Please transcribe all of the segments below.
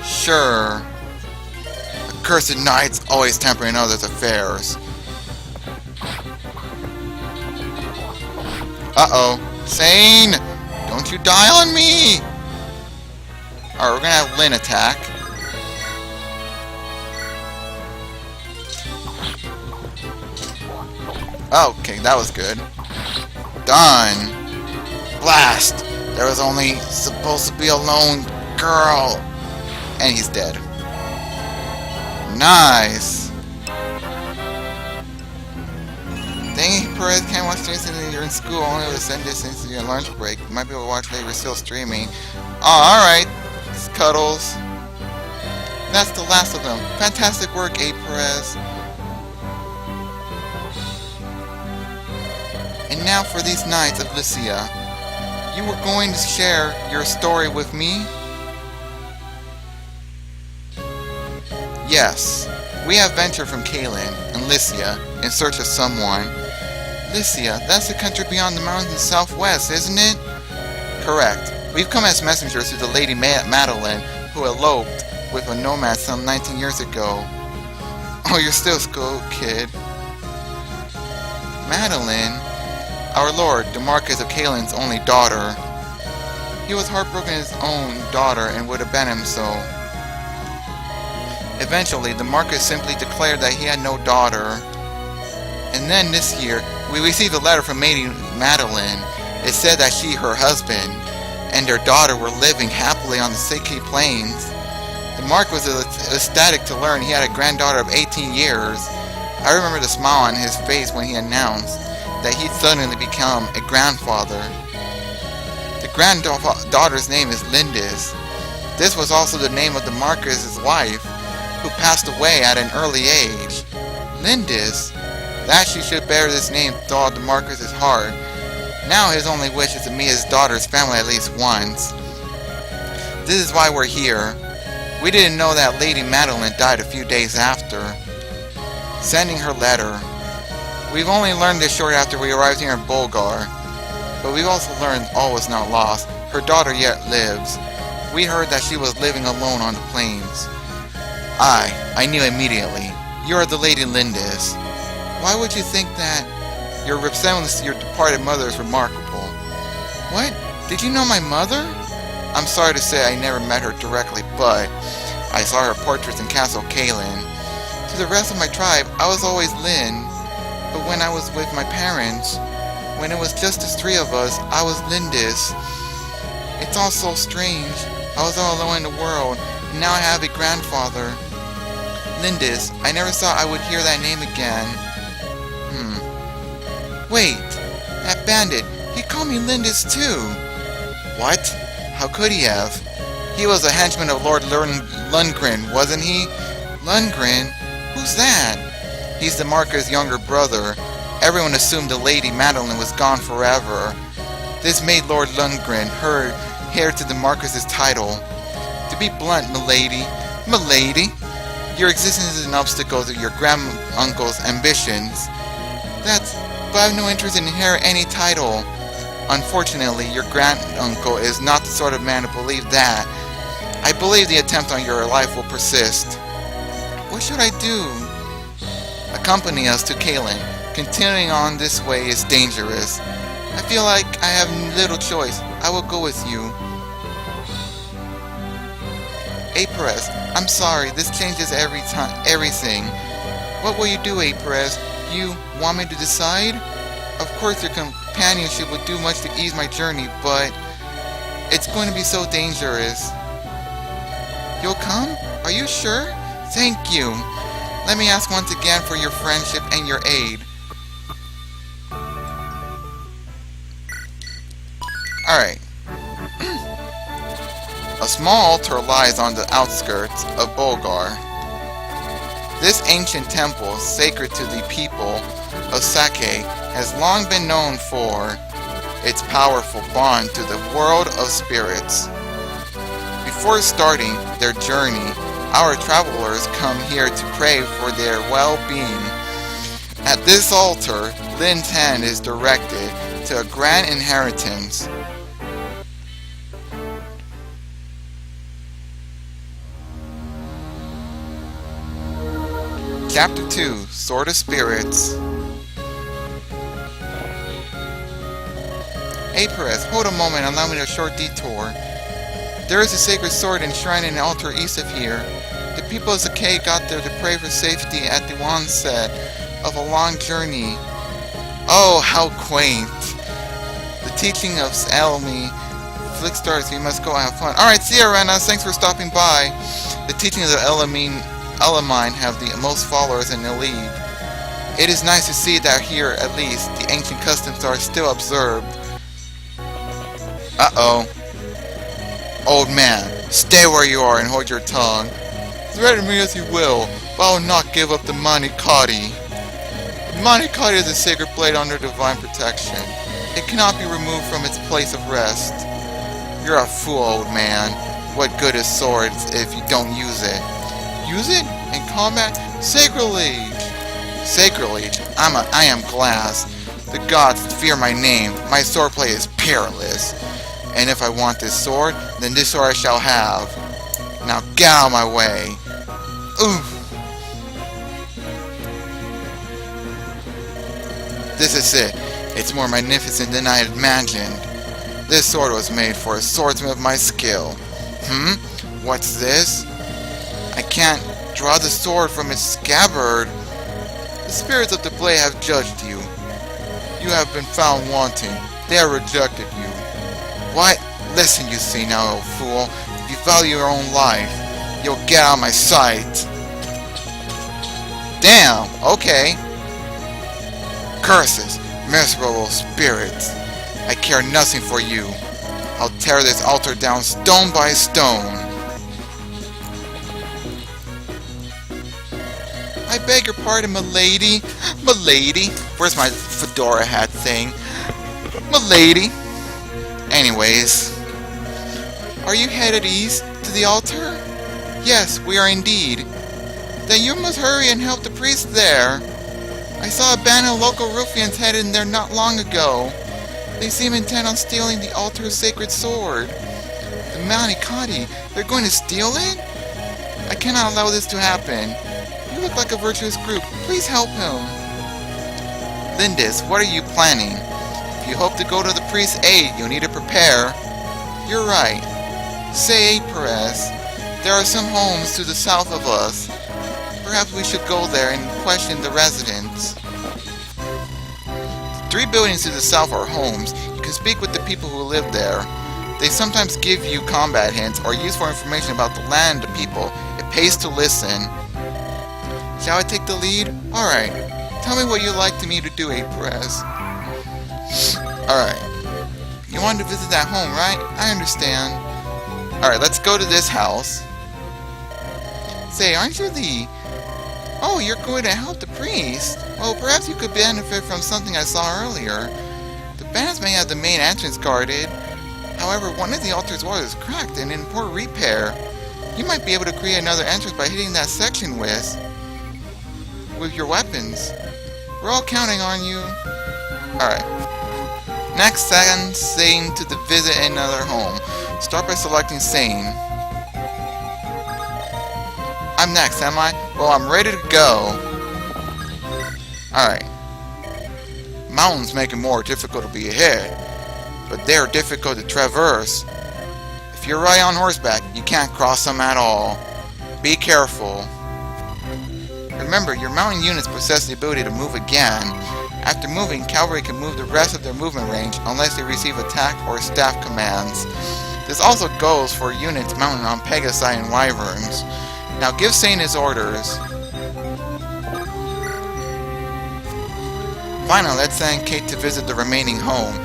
Sure. Accursed knights always tampering others' affairs. Uh-oh. Sane! Don't you die on me! Alright, we're gonna have Lynn attack. Okay, that was good. Done. Blast! There was only supposed to be a lone girl. And he's dead. Nice. Dang, Perez can't watch this and you're in school. Only able to send this into your lunch break. You might be able to watch later. We're still streaming. Oh, alright. Cuddles. That's the last of them. Fantastic work, A. Perez. And now for these Knights of Lycia. You were going to share your story with me? Yes. We have ventured from Kalin and Lycia in search of someone. Lycia, that's the country beyond the mountains in the southwest, isn't it? Correct. We've come as messengers to the Lady Madeline, who eloped with a nomad some 19 years ago. Oh, you're still a school kid. Madeline? Our lord, Demarcus of Kalin's only daughter. He was heartbroken at his own daughter and would abandon him so. Eventually, Demarcus simply declared that he had no daughter. And then this year, we received a letter from Lady Madeline. It said that she, her husband, and their daughter were living happily on the Siki Plains. Demarcus was ecstatic to learn he had a granddaughter of 18 years. I remember the smile on his face when he announced that he'd suddenly become a grandfather. The granddaughter's name is Lindis. This was also the name of Demarcus' wife, who passed away at an early age. Lindis? That she should bear this name thawed Demarcus' heart. Now his only wish is to meet his daughter's family at least once. This is why we're here. We didn't know that Lady Madeline died a few days after. Sending her letter. We've only learned this shortly after we arrived here in Bulgar, but we've also learned all was not lost. Her daughter yet lives. We heard that she was living alone on the plains. I knew immediately. You are the Lady Lindis. Why would you think that? Your resemblance to your departed mother is remarkable. What? Did you know my mother? I'm sorry to say I never met her directly, but I saw her portraits in Castle Kalin. To the rest of my tribe, I was always Lin. But when I was with my parents, when it was just the three of us, I was Lindis. It's all so strange. I was all alone in the world, and now I have a grandfather. Lindis, I never thought I would hear that name again. Wait, that bandit, he called me Lindis too. What? How could he have? He was a henchman of Lord Lundgren, wasn't he? Lundgren? Who's that? He's Demarcus' younger brother. Everyone assumed the Lady Madeline was gone forever. This made Lord Lundgren heir to Demarcus' title. To be blunt, milady, your existence is an obstacle to your grand-uncle's ambitions. But I have no interest in inheriting any title. Unfortunately, your grand-uncle is not the sort of man to believe that. I believe the attempt on your life will persist. What should I do? Accompany us to Kalin. Continuing on this way is dangerous. I feel like I have little choice. I will go with you. A. Perez, I'm sorry, this changes everything. What will you do, A. Perez? You want me to decide? Of course your companionship would do much to ease my journey, but it's going to be so dangerous. You'll come? Are you sure? Thank you. Let me ask once again for your friendship and your aid. Alright. A small altar lies on the outskirts of Bulgar. This ancient temple, sacred to the people of Sake, has long been known for its powerful bond to the world of spirits. Before starting their journey, our travelers come here to pray for their well-being. At this altar, Lin's hand is directed to a grand inheritance. Chapter 2, Sword of Spirits. Hey Perez, hold a moment and allow me a short detour. There is a sacred sword enshrined in an altar east of here. The people of Zakei got there to pray for safety at the onset of a long journey. Oh, how quaint. The teaching of Elmi. Flick stars, we must go have fun. Alright, see ya, Renas. Thanks for stopping by. The teachings of Elamine have the most followers in Elib. It is nice to see that here, at least, the ancient customs are still observed. Uh-oh. Old man, stay where you are and hold your tongue. Threaten me as you will, but I will not give up the Manikati. The Manikati is a sacred blade under divine protection. It cannot be removed from its place of rest. You're a fool, old man. What good is swords if you don't use it? Use it? In combat? Sacrilege! Sacrilege? I am glass. The gods fear my name. My swordplay is peerless. And if I want this sword, then this sword I shall have. Now get out of my way. Oof! This is it. It's more magnificent than I had imagined. This sword was made for a swordsman of my skill. What's this? I can't draw the sword from its scabbard. The spirits of the blade have judged you. You have been found wanting. They have rejected you. What? Listen, you senile old fool. If you value your own life, you'll get out of my sight. Damn, okay. Curses, miserable spirits. I care nothing for you. I'll tear this altar down stone by stone. I beg your pardon, milady. Milady? Where's my fedora hat thing? Milady. Anyways. Are you headed east to the altar? Yes, we are indeed. Then you must hurry and help the priest there. I saw a band of local ruffians headed in there not long ago. They seem intent on stealing the altar's sacred sword. The Manikati, they're going to steal it? I cannot allow this to happen. You look like a virtuous group. Please help him. Lindis, what are you planning? If you hope to go to the priest's aid, you'll need to prepare. You're right. Say, Perez, there are some homes to the south of us. Perhaps we should go there and question the residents. The 3 buildings to the south are homes. You can speak with the people who live there. They sometimes give you combat hints or useful information about the land and the people. It pays to listen. Shall I take the lead? Alright. Tell me what you'd like me to do, Perez. Alright. You wanted to visit that home, right? I understand. Alright, let's go to this house. Say, aren't you the... Oh, you're going to help the priest. Well, perhaps you could benefit from something I saw earlier. The bandits may have the main entrance guarded. However, one of the altar's walls is cracked and in poor repair. You might be able to create another entrance by hitting that section with your weapons. We're all counting on you. Alright. Next, send Sane to visit another home. Start by selecting Sane. I'm next, am I? Well, I'm ready to go. Alright. Mountains make it more difficult to be hit, but they're difficult to traverse. If you're riding on horseback, you can't cross them at all. Be careful. Remember, your mountain units possess the ability to move again. After moving, cavalry can move the rest of their movement range unless they receive attack or staff commands. This also goes for units mounted on Pegasi and Wyverns. Now give Sane his orders. Finally, let's send Kate to visit the remaining home.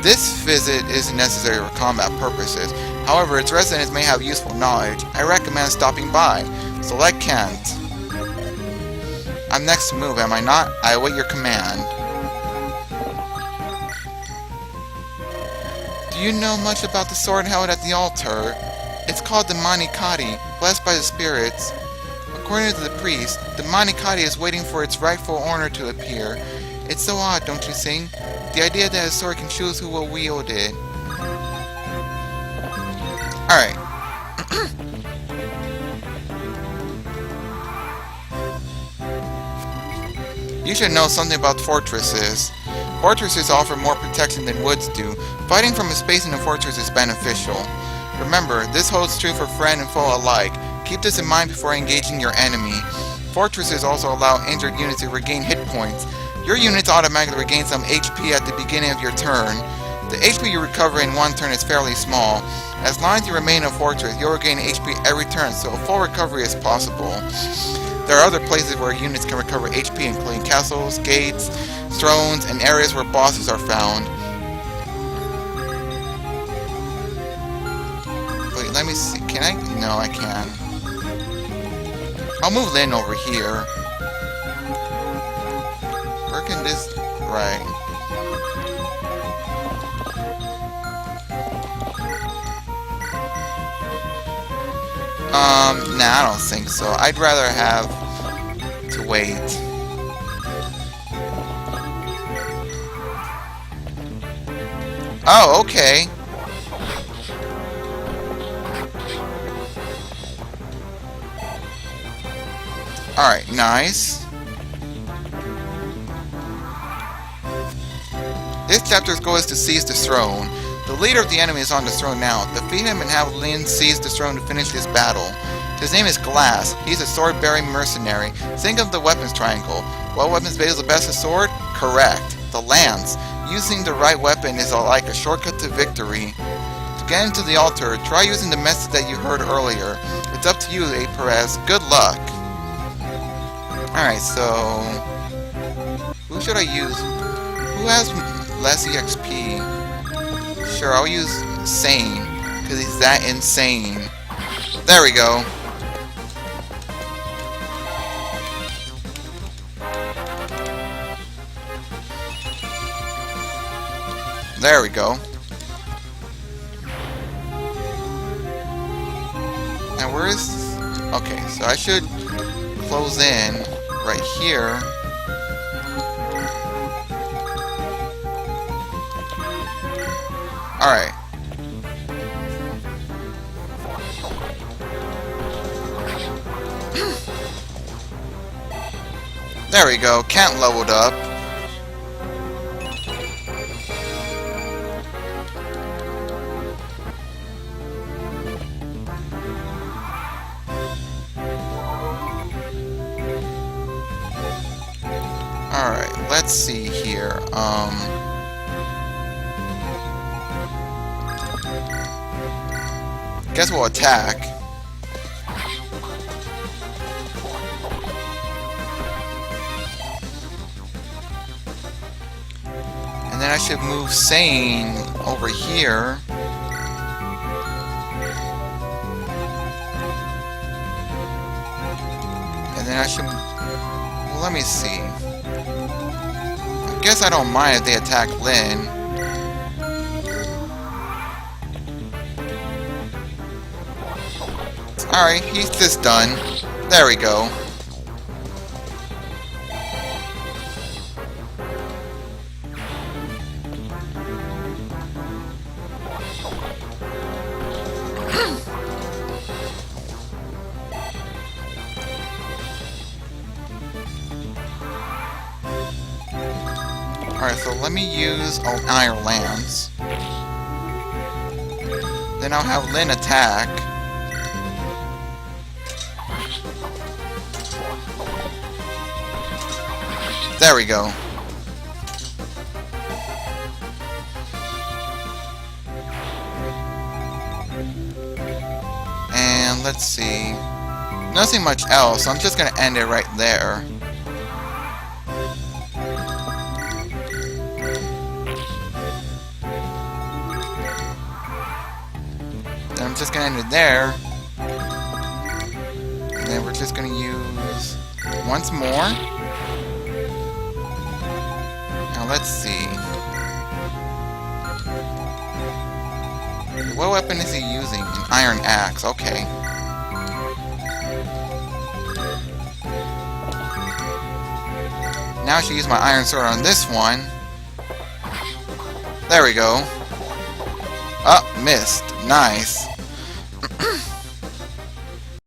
This visit isn't necessary for combat purposes. However, its residents may have useful knowledge. I recommend stopping by. Select Kent. I'm next to move, am I not? I await your command. Do you know much about the sword held at the altar? It's called the Manikati, blessed by the spirits. According to the priest, the Manikati is waiting for its rightful owner to appear. It's so odd, don't you think? The idea that a sword can choose who will wield it. Alright. You should know something about fortresses. Fortresses offer more protection than woods do. Fighting from a space in a fortress is beneficial. Remember, this holds true for friend and foe alike. Keep this in mind before engaging your enemy. Fortresses also allow injured units to regain hit points. Your units automatically regain some HP at the beginning of your turn. The HP you recover in one turn is fairly small. As long as you remain in a fortress, you'll regain HP every turn, so a full recovery is possible. There are other places where units can recover HP, including castles, gates, thrones, and areas where bosses are found. Wait, let me see. Can I? No, I can't. I'll move Lynn over here. Where can this... Right. Nah, I don't think so. I'd rather have to wait. Oh, okay. Alright, nice. This chapter's goal is to seize the throne. The leader of the enemy is on the throne now. Defeat him and have Lin seize the throne to finish this battle. His name is Glass. He's a sword-bearing mercenary. Think of the weapons triangle. What weapons base the best of sword? Correct. The lance. Using the right weapon is like a shortcut to victory. To get into the altar, try using the message that you heard earlier. It's up to you, A. Perez. Good luck. Alright, so... who should I use? Who has less EXP? Sure, I'll use Sane, because he's that insane. There we go. There we go. And where is... okay, so I should close in right here. Alright. There we go. Can't leveled up. Alright, let's see here. Guess we'll attack. And then I should move Sane over here. And then I should... well, let me see. I guess I don't mind if they attack Lynn. Alright, he's just done. There we go. Alright, so let me use Iron Lance. Then I'll have Lynn attack. There we go. And let's see. Nothing much else, so I'm just gonna end it right there. Then I'm just gonna end it there. And then we're just gonna use once more. Now let's see. What weapon is he using? An iron axe, okay. Now I should use my iron sword on this one. There we go. Oh, missed. Nice.